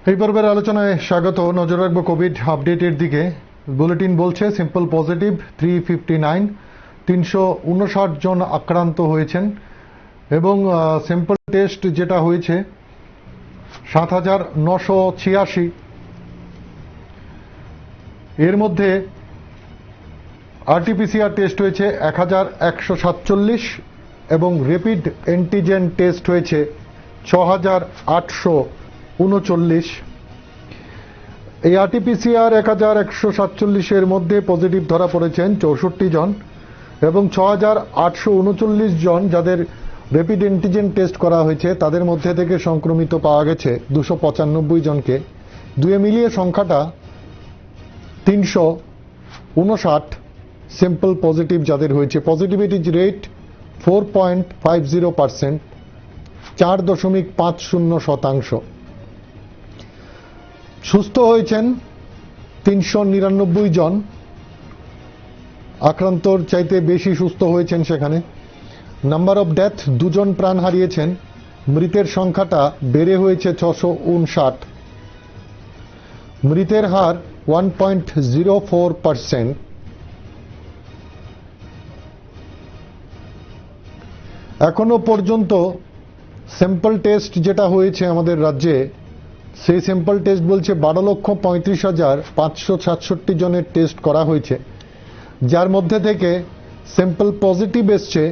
এই পর্বের আলোচনায় স্বাগত। নজর রাখবো কোভিড আপডেটের দিকে। বুলেটিন বলছে সিম্পল পজিটিভ 359, 359 জন আক্রান্ত হয়েছেন এবং সিম্পল টেস্ট যেটা হয়েছে 7,986। এর মধ্যে আরটিপিসিআর টেস্ট হয়েছে 1,147 এবং র্যাপিড অ্যান্টিজেন টেস্ট হয়েছে 6,839। এই আরটিপিসিআর 1,147 মধ্যে পজিটিভ ধরা পড়েছেন 64 জন এবং 6,839 জন যাদের র্যাপিড অ্যান্টিজেন টেস্ট করা হয়েছে তাদের মধ্যে থেকে সংক্রমিত পাওয়া গেছে 295 জনকে। দুয়ে মিলিয়ে সংখ্যাটা 359 সিম্পল পজিটিভ যাদের হয়েছে। Positivity rate 4.50%, 4.50%। সুস্থ হয়েছেন 399 জন, আক্রান্তর চাইতে বেশি সুস্থ হয়েছেন সেখানে। নাম্বার অফ ডেথ 2 জন প্রাণ হারিয়েছেন, মৃতের সংখ্যাটা বেড়ে হয়েছে 659। মৃতের হার 1.04%। এখনো পর্যন্ত স্যাম্পল টেস্ট যেটা হয়েছে আমাদের রাজ্যে, সেই স্যাম্পল টেস্ট বলছে 12,35,567 জনের টেস্ট করা হয়েছে, যার মধ্যে থেকে স্যাম্পল পজিটিভ এসছে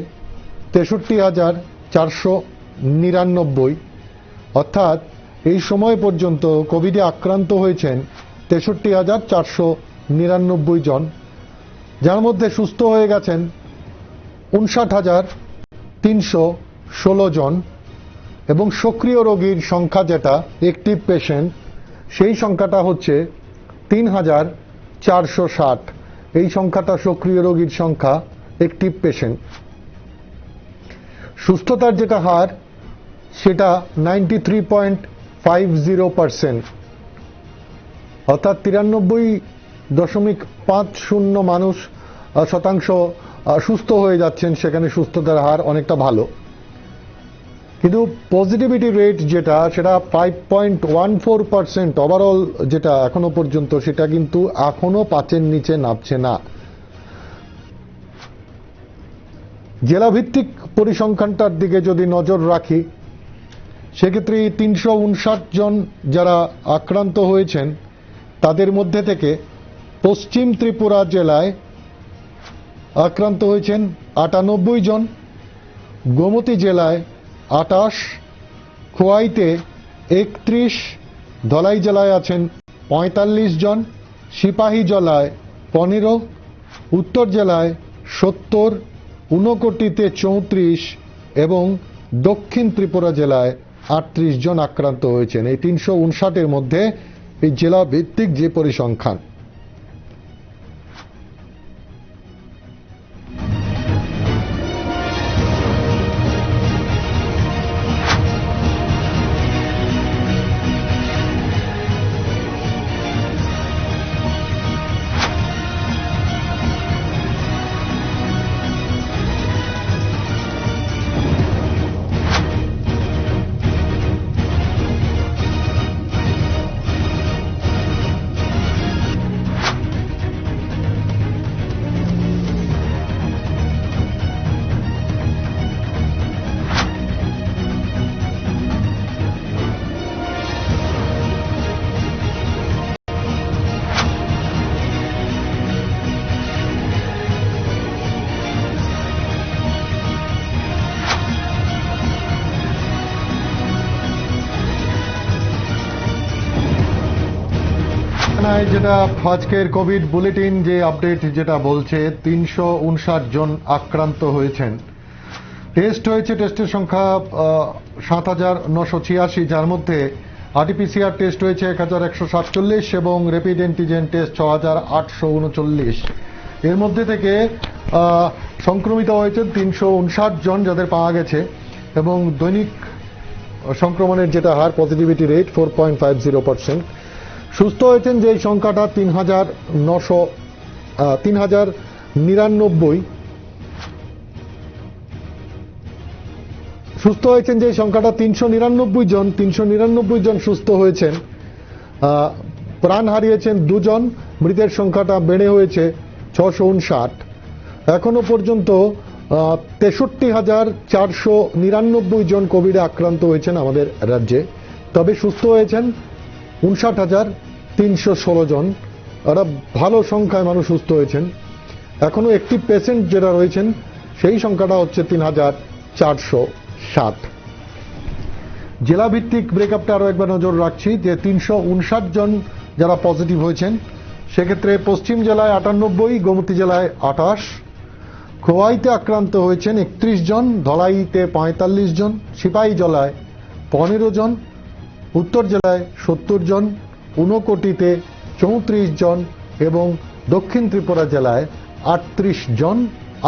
63,499। অর্থাৎ এই সময় পর্যন্ত কোভিডে আক্রান্ত হয়েছেন 63,499 জন, যার মধ্যে সুস্থ হয়ে গেছেন 59,316 জন এবং সক্রিয় রোগীর সংখ্যা যেটা অ্যাক্টিভ পেশেন্ট, সেই সংখ্যাটা হচ্ছে 3,460। এই সংখ্যাটা সক্রিয় রোগীর সংখ্যা, অ্যাক্টিভ পেশেন্ট। সুস্থতার যেটা হার সেটা 93.50%, অর্থাৎ 93.50 শতাংশ সুস্থ হয়ে যাচ্ছেন, সেখানে সুস্থতার হার অনেকটা ভালো। কিন্তু পজিটিভিটি রেট যেটা সেটা 5.14% ওভারঅল যেটা এখনো পর্যন্ত, সেটা কিন্তু এখনো 5-এর নিচে নামছে না। জেলাভিত্তিক পরিসংখ্যানটার দিকে যদি নজর রাখি, সেক্ষেত্রে 359 জন যারা আক্রান্ত হয়েছেন তাদের মধ্যে থেকে পশ্চিম ত্রিপুরা জেলায় আক্রান্ত হয়েছেন 98 জন, গোমতী জেলায় 28, খোয়াইতে 31, ধলাই জেলায় আছেন 45 জন, সিপাহী জেলায় 15, উত্তর জেলায় 70, ঊনকোটিতে 34 এবং দক্ষিণ ত্রিপুরা জেলায় 38 জন আক্রান্ত হয়েছেন। এই 359-এর মধ্যে এই জেলা ভিত্তিক যে পরিসংখ্যান। যেটা আজকের কোভিড বুলেটিন যে আপডেট যেটা বলছে 359 জন আক্রান্ত হয়েছেন। টেস্ট হয়েছে, টেস্টের সংখ্যা 7,986, যার মধ্যে আরটিপিসিআর টেস্ট হয়েছে 1,147 এবং র্যাপিড অ্যান্টিজেন টেস্ট 6,839। এর মধ্যে থেকে সংক্রমিত হয়েছেন 359 জন যাদের পাওয়া গেছে এবং দৈনিক সংক্রমণের যেটা হার পজিটিভিটি রেট 4.50%। সুস্থ হয়েছেন যে সংখ্যাটা 3,099। সুস্থ হয়েছেন যে সংখ্যাটা 399 জন। 399 জন সুস্থ হয়েছেন প্রাণ হারিয়েছেন 2 জন, মৃতের সংখ্যাটা বেড়ে হয়েছে 659। এখনো পর্যন্ত 63,499 জন কোভিডে আক্রান্ত হয়েছেন আমাদের রাজ্যে, তবে সুস্থ হয়েছেন 59,316 জন। ওরা ভালো সংখ্যায় মানুষ সুস্থ হয়েছেন। এখনো অ্যাক্টিভ পেশেন্ট যারা রয়েছেন সেই সংখ্যাটা হচ্ছে 3,407। জেলা ভিত্তিক ব্রেকআপটা আরো একবার নজর রাখছি যে 359 জন যারা পজিটিভ হয়েছেন, সেক্ষেত্রে পশ্চিম জেলায় 98, গোমতী জেলায় 28, খোয়াইতে আক্রান্ত হয়েছেন 31 জন, ধলাইতে 45 জন, সিপাহী জেলায় 15 জন, উত্তর জেলায় 70 জন, ঊনকোটিতে 34 জন এবং দক্ষিণ ত্রিপুরা জেলায় 38 জন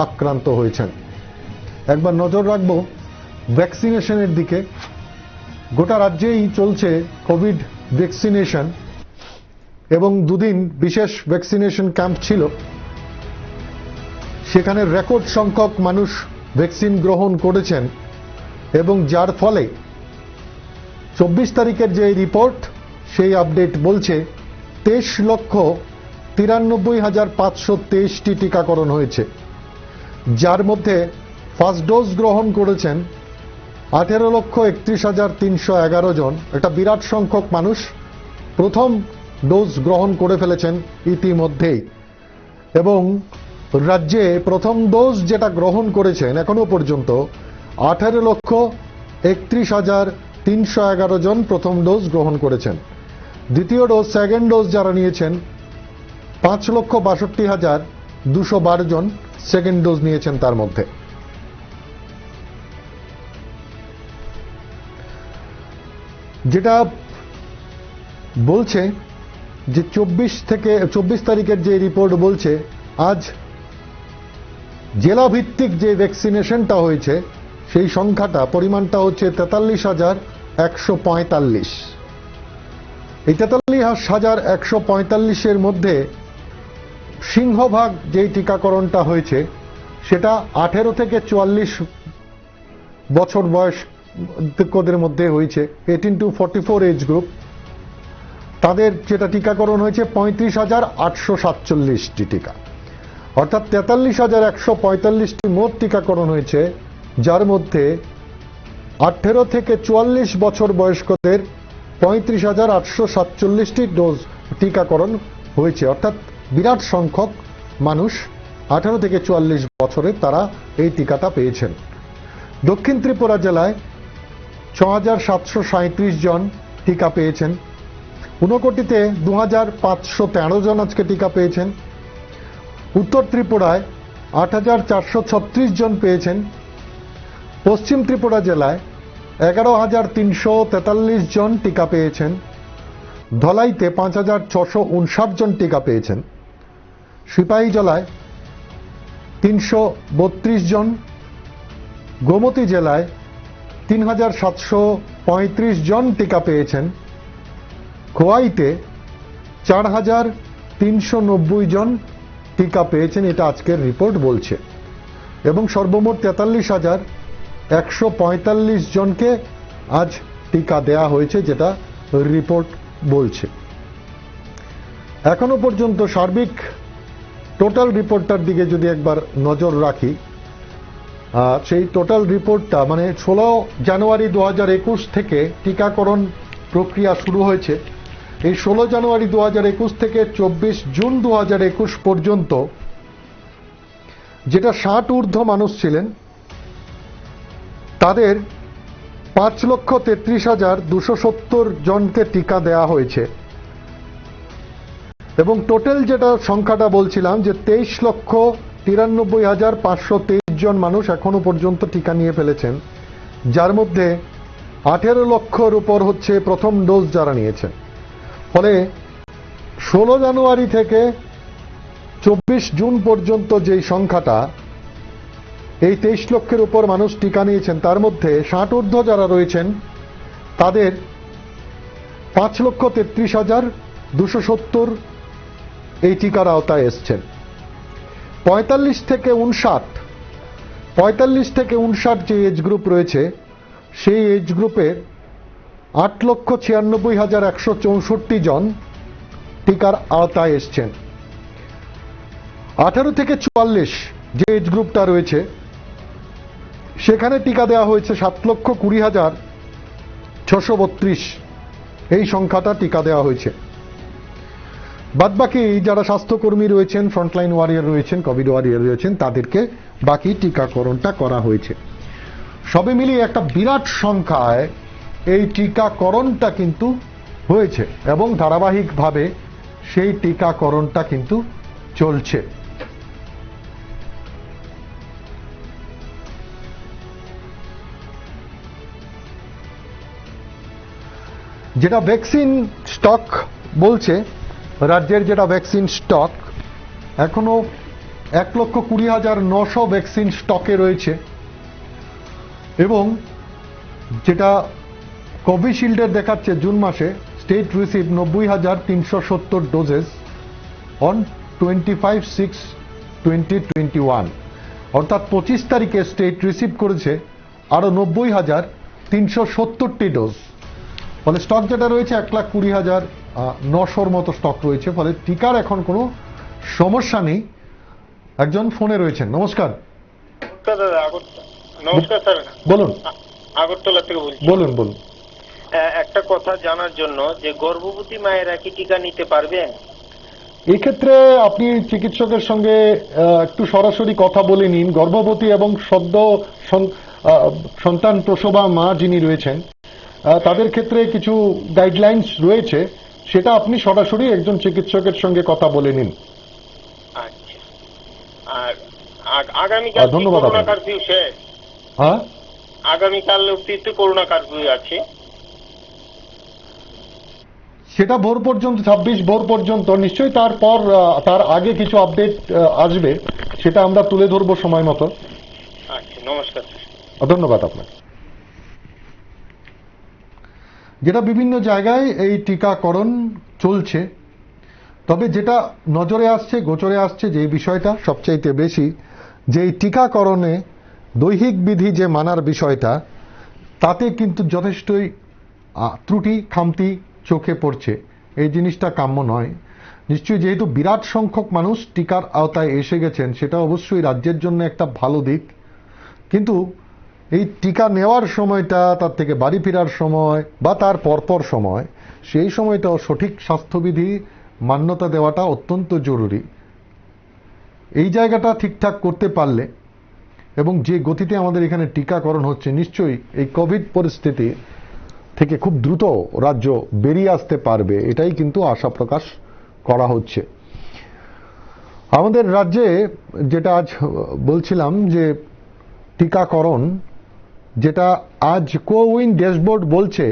আক্রান্ত হয়েছেন। একবার নজর রাখবো ভ্যাকসিনেশনের দিকে। গোটা রাজ্যেই চলছে কোভিড ভ্যাকসিনেশন এবং দুদিন বিশেষ ভ্যাকসিনেশন ক্যাম্প ছিল। সেখানে রেকর্ড সংখ্যক মানুষ ভ্যাকসিন গ্রহণ করেছেন এবং যার ফলে 24 তারিখের যে রিপোর্ট সেই আপডেট বলছে 23,93,523টি টিকাকরণ হয়েছে, যার মধ্যে ফার্স্ট ডোজ গ্রহণ করেছেন 18,31,311 জন। একটা বিরাট সংখ্যক মানুষ প্রথম ডোজ গ্রহণ করে ফেলেছেন ইতিমধ্যেই। এবং রাজ্যে প্রথম ডোজ যেটা গ্রহণ করেছেন এখনো পর্যন্ত 18,31,311 জন প্রথম ডোজ গ্রহণ করেছেন। দ্বিতীয় ডোজ, সেকেন্ড ডোজ যারা নিয়েছেন 5,62,212 জন সেকেন্ড ডোজ নিয়েছেন। তার মধ্যে যেটা বলছে যে 24 তারিখের যে রিপোর্ট বলছে আজ জেলা ভিত্তিক যে ভ্যাকসিনেশনটা হয়েছে সেই সংখ্যাটা, পরিমাণটা হচ্ছে 43,145। এই 43,145 এর মধ্যে সিংহভাগ যেই টিকাকরণটা হয়েছে সেটা 18 থেকে 44 বছর বয়স্কদের মধ্যে হয়েছে, 18 to 44 এজ গ্রুপ। তাদের যেটা টিকাকরণ হয়েছে 35,847টি টিকা, অর্থাৎ 43,145টি মোট টিকাকরণ হয়েছে, যার মধ্যে 18 থেকে 44 বছর বয়স্কদের 35,847টি ডোজ টিকাকরণ হয়েছে। অর্থাৎ বিরাট সংখ্যক মানুষ 18 থেকে 44 বছরের তারা এই টিকাটা পেয়েছেন। দক্ষিণ ত্রিপুরা জেলায় 6,737 জন টিকা পেয়েছেন, ঊনকোটিতে 2,513 জন আজকে টিকা পেয়েছেন, উত্তর ত্রিপুরায় 8,436 জন পেয়েছেন, পশ্চিম ত্রিপুরা জেলায় 11,343 জন টিকা পেয়েছেন, ধলাইতে 5,659 জন টিকা পেয়েছেন, সিপাহী জেলায় 332 জন, গোমতী জেলায় 3,735 জন টিকা পেয়েছেন, খোয়াইতে 4,390 জন টিকা পেয়েছেন, এটা আজকের রিপোর্ট বলছে। এবং সর্বমোট 43,145 জনকে আজ টিকা দেয়া হয়েছে, যেটা রিপোর্ট বলছে। এখনো পর্যন্ত সার্বিক টোটাল রিপোর্টটার দিকে যদি একবার নজর রাখি, সেই টোটাল রিপোর্টটা মানে 16 জানুয়ারি 2021 থেকে টিকাকরণ প্রক্রিয়া শুরু হয়েছে। এই 16 জানুয়ারি 2021 থেকে 24 জুন 2021 পর্যন্ত যেটা 60 ঊর্ধ্ব মানুষ ছিলেন তাদের 5,33,270 জনকে টিকা দেয়া হয়েছে। এবং টোটাল যেটা সংখ্যাটা বলছিলাম যে 23,93,523 জন মানুষ এখনো পর্যন্ত টিকা নিয়ে ফেলেছেন, যার মধ্যে 18 লক্ষর উপর হচ্ছে প্রথম ডোজ যারা নিয়েছেন। ফলে 16 জানুয়ারি থেকে 24 জুন পর্যন্ত যেই সংখ্যাটা, এই 23 লক্ষের উপর মানুষ টিকা নিয়েছেন, তার মধ্যে 60 ঊর্ধ্ব যারা রয়েছেন তাদের 5,33,270 এই টিকার আওতায় এসছেন। 45 থেকে 59 যে এজ গ্রুপ রয়েছে সেই এজ গ্রুপের 8,96,164 জন টিকার আওতায় এসছেন। 18 থেকে 44 যে এজ গ্রুপটা রয়েছে সেখানে টিকা দেওয়া হয়েছে 7,20,632, এই সংখ্যাটা টিকা দেওয়া হয়েছে। বাদবাকি যারা স্বাস্থ্যকর্মী রয়েছেন, ফ্রন্টলাইন ওয়ারিয়ার রয়েছেন, কোভিড ওয়ারিয়ার রয়েছেন, তাদেরকে বাকি টিকাকরণটা করা হয়েছে। সবে মিলিয়ে একটা বিরাট সংখ্যায় এই টিকাকরণটা কিন্তু হয়েছে এবং ধারাবাহিকভাবে সেই টিকাকরণটা কিন্তু চলছে। যেটা ভ্যাকসিন স্টক বলছে, রাজ্যের যেটা ভ্যাকসিন স্টক, এখনো 1,20,900 ভ্যাকসিন স্টকে রয়েছে এবং যেটা কোভিশিল্ডের দেখাচ্ছে জুন মাসে স্টেট রিসিভ 90,370 ডোজেস অন 25/6/2021, অর্থাৎ 25 তারিখে স্টেট রিসিভ করেছে আরো 90,370টি ডোজ। ফলে স্টক যেটা রয়েছে 1,20,900 মতো স্টক রয়েছে। ফলে টিকার এখন কোনো সমস্যা নেই। একজন ফোনে রয়েছেন। নমস্কার। নমস্কার স্যার, বলুন। আগরতলা থেকে বলছি। বলুন বলুন। একটা কথা জানার জন্য, যে গর্ভবতী মায়েরা কি টিকা নিতে পারবেন? এক্ষেত্রে আপনি চিকিৎসকের সঙ্গে একটু সরাসরি কথা বলে নিন। গর্ভবতী এবং সদ্য সন্তান প্রসবা মা যিনি রয়েছেন তাদের ক্ষেত্রে কিছু গাইডলাইন্স রয়েছে, সেটা আপনি সরাসরি একজন চিকিৎসকের সঙ্গে কথা বলে নিন। আচ্ছা। আর আগামীকাল করোনা কারফিউ শেষ? হ্যাঁ, আগামীকাল অব্দি তো করোনা কারফিউ আছে। সেটা ভোর পর্যন্ত, 26 ভোর পর্যন্ত। নিশ্চয়ই তারপর তার আগে কিছু আপডেট আসবে, সেটা আমরা তুলে ধরবো সময় মতো। আচ্ছা, নমস্কার স্যার। ধন্যবাদ আপনাকে। যেটা বিভিন্ন জায়গায় এই টিকাকরণ চলছে, তবে যেটা নজরে আসছে, গোচরে আসছে যে বিষয়টা সবচাইতে বেশি, যে এই টিকাকরণে দৈহিক বিধি যে মানার বিষয়টা, তাতে কিন্তু যথেষ্টই ত্রুটি খামতি চোখে পড়ছে। এই জিনিসটা কাম্য নয়। নিশ্চয়ই যেহেতু বিরাট সংখ্যক মানুষ টিকার আওতায় এসে গেছেন, সেটা অবশ্যই রাজ্যের জন্য একটা ভালো দিক। কিন্তু এই টিকা নেওয়ার সময়টা, তার থেকে বাড়ি ফেরার সময় বা তার পরপর সময়, সেই সময়টাও সঠিক স্বাস্থ্যবিধি মান্যতা দেওয়াটা অত্যন্ত জরুরি। এই জায়গাটা ঠিকঠাক করতে পারলে এবং যে গতিতে আমাদের এখানে টিকাকরণ হচ্ছে, নিশ্চয়ই এই কোভিড পরিস্থিতি থেকে খুব দ্রুত রাজ্য বেরিয়ে আসতে পারবে, এটাই কিন্তু আশা প্রকাশ করা হচ্ছে। আমাদের রাজ্যে যেটা আজ বলছিলাম, যে টিকাকরণ যেটা আজ কোউইন ড্যাশবোর্ড বলছে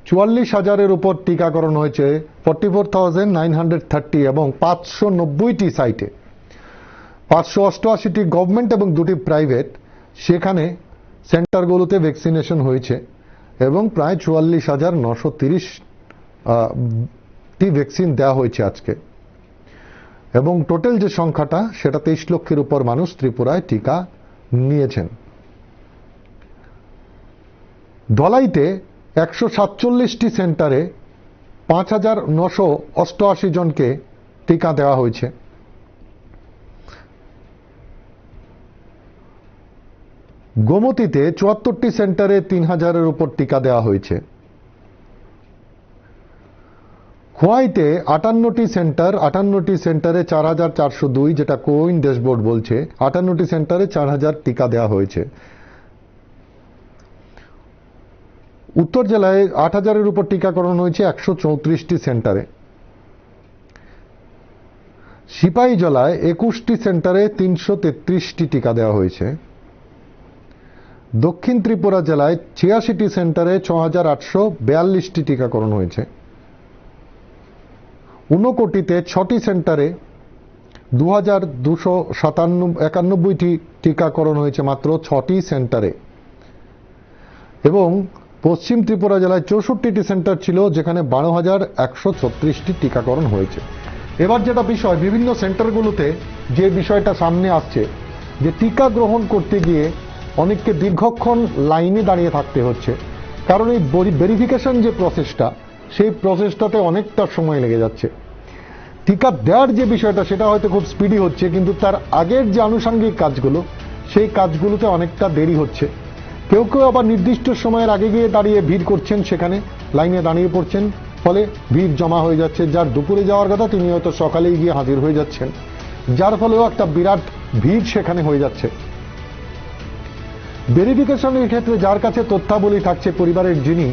44,000-এর উপর টিকাকরণ হয়েছে, 44,930 এবং 590টি সাইটে, 588টি গভর্নমেন্ট এবং 2টি প্রাইভেট, সেখানে সেন্টারগুলোতে ভ্যাকসিনেশন হয়েছে এবং প্রায় 44,930টি ভ্যাকসিন দেওয়া হয়েছে আজকে। এবং টোটাল যে সংখ্যাটা, সেটা 23 লক্ষের উপর মানুষ ত্রিপুরায় টিকা নিয়েছেন। ধলাইতে 147টি সেন্টারে 5,988 জনকে টিকা দেওয়া হয়েছে। গোমতীতে 74টি সেন্টারে 3,000-এর উপর টিকা দেওয়া হয়েছে। খোয়াইতে 58টি সেন্টারে 4,402, যেটা কোউইন ড্যাশবোর্ড বলছে, 58টি সেন্টারে 4,000 টিকা দেওয়া হয়েছে। উত্তর জেলায় 8,000-এর উপর টিকাকরণ হয়েছে 134টি সেন্টারে। সিপাহী জেলায় 21টি সেন্টারে 333টি টিকা দেওয়া হয়েছে। দক্ষিণ ত্রিপুরা জেলায় 86টি সেন্টারে 6,842টি টিকাকরণ হয়েছে। ঊনকোটিতে 6টি সেন্টারে 2,291টি টিকাকরণ হয়েছে মাত্র 6টি সেন্টারে। এবং পশ্চিম ত্রিপুরা জেলায় 64টি সেন্টার ছিল, যেখানে 12,136টি টিকাকরণ হয়েছে। এবার যেটা বিষয়, বিভিন্ন সেন্টারগুলোতে যে বিষয়টা সামনে আসছে, যে টিকা গ্রহণ করতে গিয়ে অনেককে দীর্ঘক্ষণ লাইনে দাঁড়িয়ে থাকতে হচ্ছে। কারণ এই ভেরিফিকেশন যে প্রসেসটা, সেই প্রসেসটাতে অনেকটা সময় লেগে যাচ্ছে। টিকা দেওয়ার যে বিষয়টা সেটা হয়তো খুব স্পিডি হচ্ছে, কিন্তু তার আগের যে আনুষঙ্গিক কাজগুলো, সেই কাজগুলোতে অনেকটা দেরি হচ্ছে। কেউ কেউ আবার নির্দিষ্ট সময়ের আগে গিয়ে দাঁড়িয়ে ভিড় করছেন, সেখানে লাইনে দাঁড়িয়ে পড়ছেন, ফলে ভিড় জমা হয়ে যাচ্ছে। যার দুপুরে যাওয়ার কথা তিনি হয়তো সকালেই গিয়ে হাজির হয়ে যাচ্ছেন, যার ফলেও একটা বিরাট ভিড় সেখানে হয়ে যাচ্ছে। ভেরিফিকেশনের ক্ষেত্রে যার কাছে তথ্যাবলী থাকছে, পরিবারের যিনি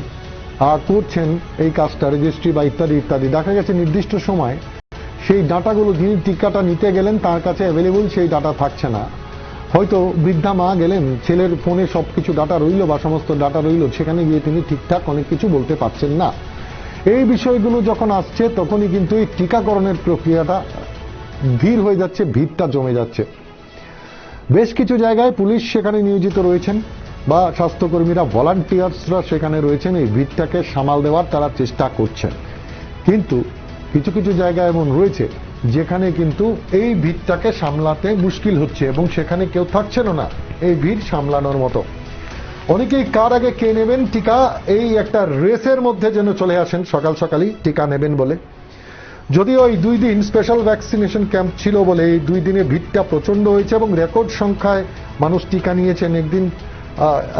করছেন এই কাজটা, রেজিস্ট্রি বা ইত্যাদি ইত্যাদি, দেখা গেছে নির্দিষ্ট সময় সেই ডাটাগুলো, যিনি টিকাটা নিতে গেলেন তার কাছে অ্যাভেলেবল সেই ডাটা থাকছে না। হয়তো বৃদ্ধা মা গেলেন, ছেলের ফোনে সবকিছু ডাটা রইল বা সমস্ত ডাটা রইল, সেখানে গিয়ে তিনি ঠিকঠাক অনেক কিছু বলতে পারছেন না। এই বিষয়গুলো যখন আসছে তখনই কিন্তু এই টিকাকরণের প্রক্রিয়াটা ধীর হয়ে যাচ্ছে, ভিড়টা জমে যাচ্ছে। বেশ কিছু জায়গায় পুলিশ সেখানে নিয়োজিত রয়েছেন বা স্বাস্থ্যকর্মীরা, ভলান্টিয়ার্সরা সেখানে রয়েছেন, এই ভিড়টাকে সামাল দেওয়ার তারা চেষ্টা করছেন। কিন্তু কিছু কিছু জায়গা এমন রয়েছে যেখানে কিন্তু এই ভিড়টাকে সামলাতে মুশকিল হচ্ছে এবং সেখানে কেউ থাকছেন না এই ভিড় সামলানোর মতো। অনেকেই কার আগে কে নেবেন টিকা, এই একটা রেসের মধ্যে যেন চলে আসেন সকাল সকালই টিকা নেবেন বলে। যদিও এই 2 দিন স্পেশাল ভ্যাকসিনেশন ক্যাম্প ছিল বলে এই 2 দিনে ভিড়টা প্রচন্ড হয়েছে এবং রেকর্ড সংখ্যায় মানুষ টিকা নিয়েছেন। একদিন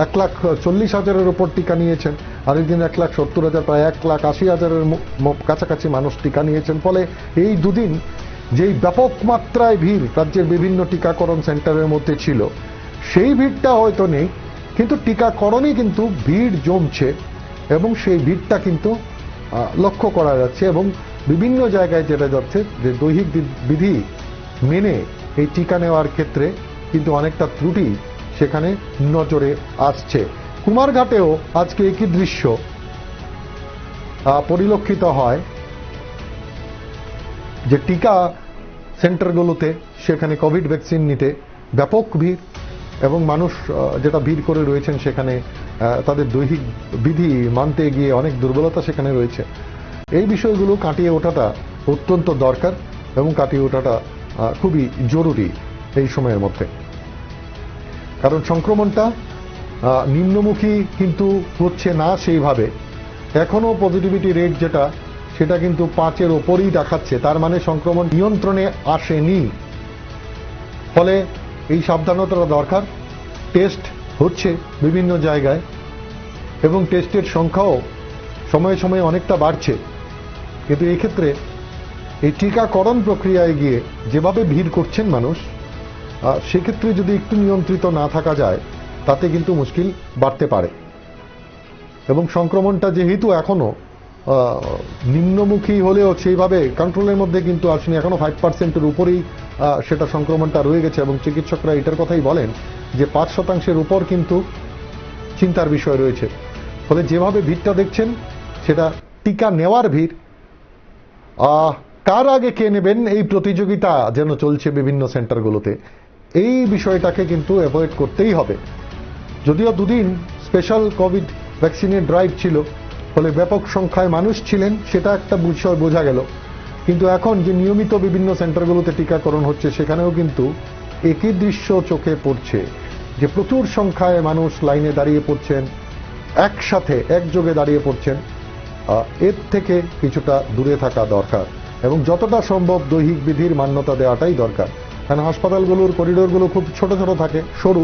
1,40,000-এর উপর টিকা নিয়েছেন, আরেকদিন 1,70,000, প্রায় 1,80,000-এর কাছাকাছি মানুষ টিকা নিয়েছেন। ফলে এই 2 দিন যেই ব্যাপক মাত্রায় ভিড় রাজ্যের বিভিন্ন টিকাকরণ সেন্টারের মধ্যে ছিল, সেই ভিড়টা হয়তো নেই, কিন্তু টিকাকরণে কিন্তু ভিড় জমছে এবং সেই ভিড়টা কিন্তু লক্ষ্য করা যাচ্ছে। এবং বিভিন্ন জায়গায় যেটা যাচ্ছে যে দৈহিক বিধি মেনে এই টিকা নেওয়ার ক্ষেত্রে কিন্তু অনেকটা ত্রুটি সেখানে নজরে আসছে। কুমারঘাটেও আজকে একই দৃশ্য পরিলক্ষিত হয় যে টিকা সেন্টারগুলোতে সেখানে কোভিড ভ্যাকসিন নিতে ব্যাপক ভিড় এবং মানুষ যেটা ভিড় করে রয়েছেন সেখানে তাদের দৈহিক বিধি মানতে গিয়ে অনেক দুর্বলতা সেখানে রয়েছে। এই বিষয়গুলো কাটিয়ে ওঠাটা অত্যন্ত দরকার এবং কাটিয়ে ওঠাটা খুবই জরুরি এই সময়ের মধ্যে। কারণ সংক্রমণটা নিম্নমুখী কিন্তু হচ্ছে না সেইভাবে। এখনো পজিটিভিটি রেট যেটা, সেটা কিন্তু 5-এর ওপরই দেখাচ্ছে, তার মানে সংক্রমণ নিয়ন্ত্রণে আসেনি। ফলে এই সাবধানতাটা দরকার। টেস্ট হচ্ছে বিভিন্ন জায়গায় এবং টেস্টের সংখ্যাও সময়ে সময়ে অনেকটা বাড়ছে, কিন্তু এই ক্ষেত্রে এই টিকাকরণ প্রক্রিয়ায় গিয়ে যেভাবে ভিড় করছেন মানুষ, সেক্ষেত্রে যদি একটু নিয়ন্ত্রিত না থাকা যায় তাতে কিন্তু মুশকিল বাড়তে পারে। এবং সংক্রমণটা যেহেতু এখনো নিম্নমুখী হলেও সেইভাবে কন্ট্রোলের মধ্যে কিন্তু আসেনি, এখনো 5%-এর উপরেই সেটা সংক্রমণটা রয়ে গেছে এবং চিকিৎসকরা এটার কথাই বলেন যে 5%-এর উপর কিন্তু চিন্তার বিষয় রয়েছে। ফলে যেভাবে ভিড়টা দেখছেন সেটা টিকা নেওয়ার ভিড়, কার আগে কে নেবেন এই প্রতিযোগিতা যেন চলছে বিভিন্ন সেন্টারগুলোতে, এই বিষয়টাকে কিন্তু অ্যাভয়েড করতেই হবে। যদিও 2 দিন স্পেশাল কোভিড ভ্যাকসিনের ড্রাইভ ছিল, ফলে ব্যাপক সংখ্যায় মানুষ ছিলেন, সেটা একটা বিষয় বোঝা গেল। কিন্তু এখন যে নিয়মিত বিভিন্ন সেন্টারগুলোতে টিকাকরণ হচ্ছে সেখানেও কিন্তু একই দৃশ্য চোখে পড়ছে যে প্রচুর সংখ্যায় মানুষ লাইনে দাঁড়িয়ে পড়ছেন, একসাথে একযোগে দাঁড়িয়ে পড়ছেন। এর থেকে কিছুটা দূরে থাকা দরকার এবং যতটা সম্ভব দৈহিক বিধির মান্যতা দেওয়াটাই দরকার। কারণ হাসপাতালগুলোর করিডোরগুলো খুব ছোট ছোট থাকে, সরু,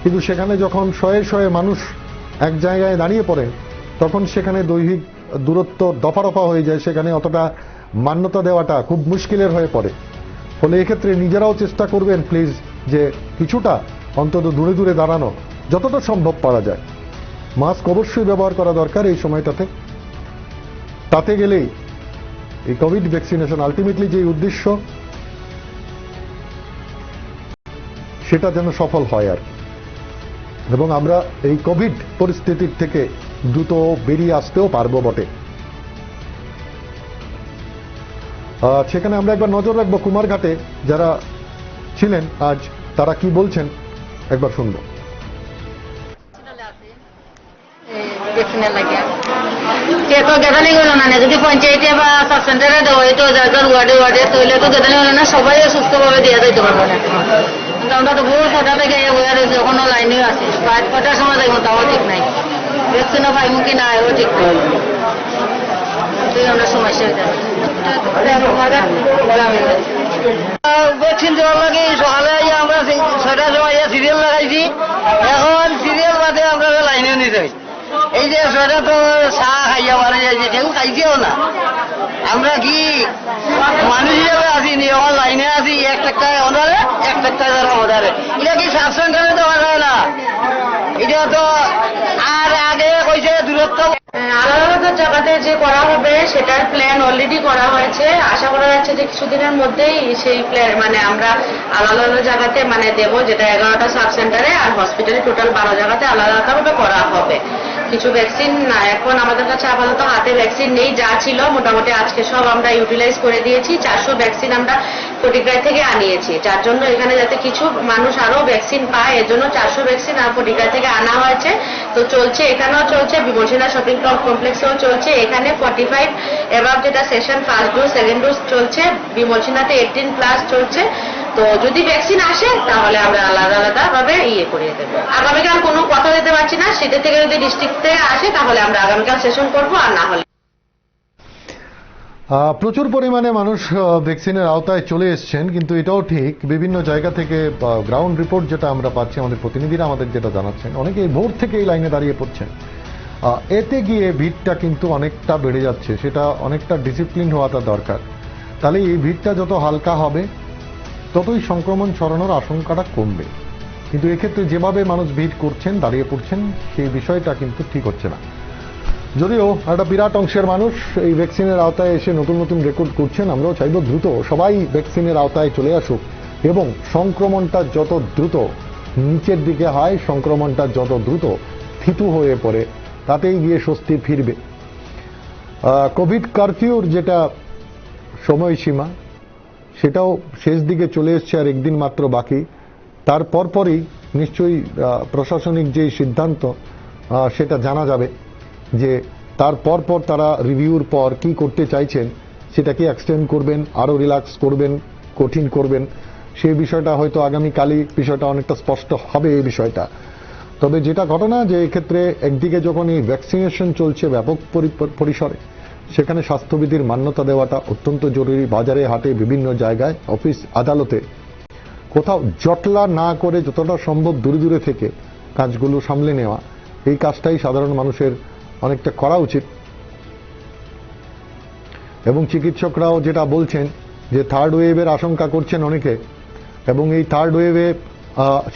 কিন্তু সেখানে যখন শয়ে শয়ে মানুষ এক জায়গায় দাঁড়িয়ে পড়েন তখন সেখানে দৈহিক দূরত্ব দফা রফা হয়ে যায়, সেখানে অতটা মান্যতা দেওয়াটা খুব মুশকিলের হয়ে পড়ে। ফলে এক্ষেত্রে নিজেরাও চেষ্টা করবেন প্লিজ যে কিছুটা অন্তত দূরে দূরে দাঁড়ানো যতটা সম্ভব পারা যায়। মাস্ক অবশ্যই ব্যবহার করা দরকার এই সময়টাতে। তাতে গেলেই এই কোভিড ভ্যাকসিনেশন আলটিমেটলি যে উদ্দেশ্য সেটা যেন সফল হয় আর, এবং আমরা এই কোভিড পরিস্থিতির থেকে দ্রুত বেরিয়ে আসতেও পারবো বটে। সেখানে আমরা একবার নজর রাখবো কুমারঘাটে যারা ছিলেন আজ তারা কি বলছেন একবার শুনবো। যদি পঞ্চায়েতে বা সাব সেন্টারে দেওয়া হইতো যার ওয়ার্ডে ওয়ার্ডে, তাহলে তো গেদানি হলে না সবাই সুস্থভাবে দেওয়া যাইতে পারবো না। কিন্তু আমরা তো বহু ছটা থেকে হয়ে রয়েছে, এখনো লাইনেও আছে, 5-6টার সময় দেখবো তাও ঠিক নাই। ভ্যাকসিনও পাইমু কি না ও ঠিক নেই, তুই আমরা সমস্যা হয়ে যাবে। ভ্যাকসিন দেওয়ার লাগে সকালে আমরা 6টার সময় সিরিয়াল লাগাইছি, এখন সিরিয়াল বাদে আমরা লাইনে নিতে এই যে 6টা তো চা খাইয়া মারা যাইছে, কেউ খাইছেও না। আমরা কি মানুষ হিসাবে আছি নি, এখন লাইনে আছি, এক টাকায় ওনারে এক টাকায় যারা ওনারে, এটা কি সাব সেন্টারে দেওয়া যায় না? এটা তো আর আগে কইছে দূরত্ব আলাদা আলাদা জায়গাতে যে করা হবে সেটার প্ল্যান অলরেডি করা হয়েছে। আশা করা যাচ্ছে যে কিছুদিনের মধ্যেই সেই প্ল্যান মানে আমরা আলাদা আলাদা জায়গাতে মানে দেবো, যেটা 11টা সাব সেন্টারে আর হসপিটালে টোটাল 12 জায়গাতে আলাদা আলাদাভাবে করা হবে। কিছু ভ্যাকসিন এখন আমাদের কাছে আপাতত হাতে ভ্যাকসিন নেই, যা ছিল মোটামুটি আজকে সব আমরা ইউটিলাইজ করে দিয়েছি। 400 ভ্যাকসিন আমরা ফটিকরায় থেকে আনিয়েছি, যার জন্য এখানে যাতে কিছু মানুষ আরো ভ্যাকসিন পায় এর জন্য 400 ভ্যাকসিন আর ফটিকরায় থেকে আনা হয়েছে। তো চলছে, এখানেও চলছে, বিমলসিনা শপিং কমপ্লেক্সেও চলছে। এখানে 45 এবার যেটা session first dose second dose চলছে, বিমলসিনাতে 18+ চলছে। তো যদি ভ্যাকসিন আসে তাহলে আমরা আলাদা আলাদা ভাবে করিয়ে দেবো। আগামীকাল কোনো কথা দিতে পারছি না, সেটা থেকে যদি ডিস্ট্রিক্ট থেকে আসে তাহলে আমরা আগামীকাল সেশন করবো, আর না হলে প্রচুর পরিমাণে মানুষ ভ্যাকসিনের আওতায় চলে এসছেন, কিন্তু এটাও ঠিক বিভিন্ন জায়গা থেকে গ্রাউন্ড রিপোর্ট যেটা আমরা পাচ্ছি, আমাদের প্রতিনিধিরা আমাদের যেটা জানাচ্ছেন, অনেকে ভোর থেকে এই লাইনে দাঁড়িয়ে পড়ছেন। এতে গিয়ে ভিড়টা কিন্তু অনেকটা বেড়ে যাচ্ছে, সেটা অনেকটা ডিসিপ্লিন হওয়াটা দরকার। তাহলে এই ভিড়টা যত হালকা হবে ততই সংক্রমণ ছড়ানোর আশঙ্কাটা কমবে। কিন্তু এক্ষেত্রে যেভাবে মানুষ ভিড় করছেন, দাঁড়িয়ে পড়ছেন, সেই বিষয়টা কিন্তু ঠিক হচ্ছে না। যদিও একটা বিরাট অংশের মানুষ এই ভ্যাকসিনের আওতায় এসে নতুন নতুন রেকর্ড করছেন, আমরাও চাইব দ্রুত সবাই ভ্যাকসিনের আওতায় চলে আসুক এবং সংক্রমণটা যত দ্রুত নিচের দিকে হয়, সংক্রমণটা যত দ্রুত থিতু হয়ে পড়ে, তাতেই গিয়ে স্বস্তি ফিরবে। কোভিড কারফিউর যেটা সময়সীমা, সেটাও শেষ দিকে চলে এসছে, আর একদিন মাত্র বাকি। তার পরপরই নিশ্চয়ই প্রশাসনিক যে সিদ্ধান্ত সেটা জানা যাবে যে তার পরপর তারা রিভিউর পর কি করতে চাইছেন, সেটা কি এক্সটেন্ড করবেন, আরো রিল্যাক্স করবেন, কঠিন করবেন, সেই বিষয়টা হয়তো আগামীকালই বিষয়টা অনেকটা স্পষ্ট হবে এই বিষয়টা। তবে যেটা ঘটনা যে এক্ষেত্রে একদিকে যখন এই ভ্যাকসিনেশন চলছে ব্যাপক পরিসরে, সেখানে স্বাস্থ্যবিধির মান্যতা দেওয়াটা অত্যন্ত জরুরি। বাজারে হাটে বিভিন্ন জায়গায় অফিস আদালতে কোথাও জটলা না করে যতটা সম্ভব দূরে দূরে থেকে কাজগুলো সামলে নেওয়া, এই কাজটাই সাধারণ মানুষের অনেকটা করা উচিত। এবং চিকিৎসকরাও যেটা বলছেন যে থার্ড ওয়েভের আশঙ্কা করছেন অনেকে, এবং এই থার্ড ওয়েভে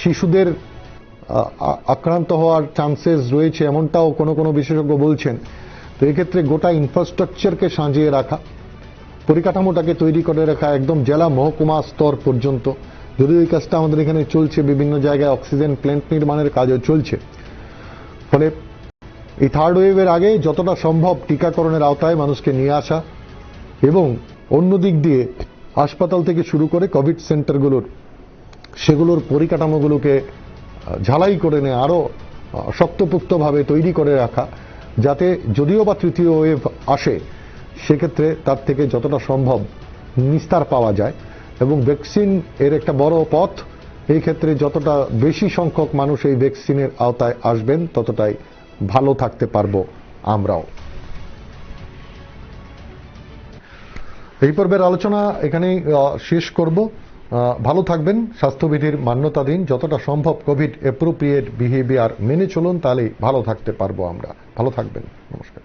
শিশুদের আক্রান্ত হওয়ার চান্সেস রয়েছে, এমনটাও কোনো কোনো বিশেষজ্ঞ বলছেন। তো এক্ষেত্রে গোটা ইনফ্রাস্ট্রাকচারকে সাজিয়ে রাখা, পরিকাঠামোটাকে তৈরি করে রাখা একদম জেলা মহকুমা স্তর পর্যন্ত, যদিও এই কাজটা আমাদের এখানে চলছে, বিভিন্ন জায়গায় অক্সিজেন প্ল্যান্ট নির্মাণের কাজও চলছে। ফলে এই থার্ড ওয়েভের আগে যতটা সম্ভব টিকাকরণের আওতায় মানুষকে নিয়ে আসা, এবং অন্য দিক দিয়ে হাসপাতাল থেকে শুরু করে কোভিড সেগুলোর পরিকাঠামোগুলোকে ঝালাই করে নিয়ে আরো শক্তপোক্তভাবে তৈরি করে রাখা, যাতে যদিও বা তৃতীয় ওয়েভ আসে সেক্ষেত্রে তার থেকে যতটা সম্ভব নিস্তার পাওয়া যায়। এবং ভ্যাকসিন এর একটা বড় পথ, এই ক্ষেত্রে যতটা বেশি সংখ্যক মানুষ এই ভ্যাকসিনের আওতায় আসবেন ততটাই ভালো থাকতে পারবো আমরাও। এই পর্বের আলোচনা এখানেই শেষ করব। ভালো থাকবেন, স্বাস্থ্যবিধির মান্যতা দিন, যতটা সম্ভব কোভিড অ্যাপ্রোপ্রিয়েট বিহেভিয়ার মেনে চলুন, তাহলেই ভালো থাকতে পারবো আমরা। ভালো থাকবেন, নমস্কার।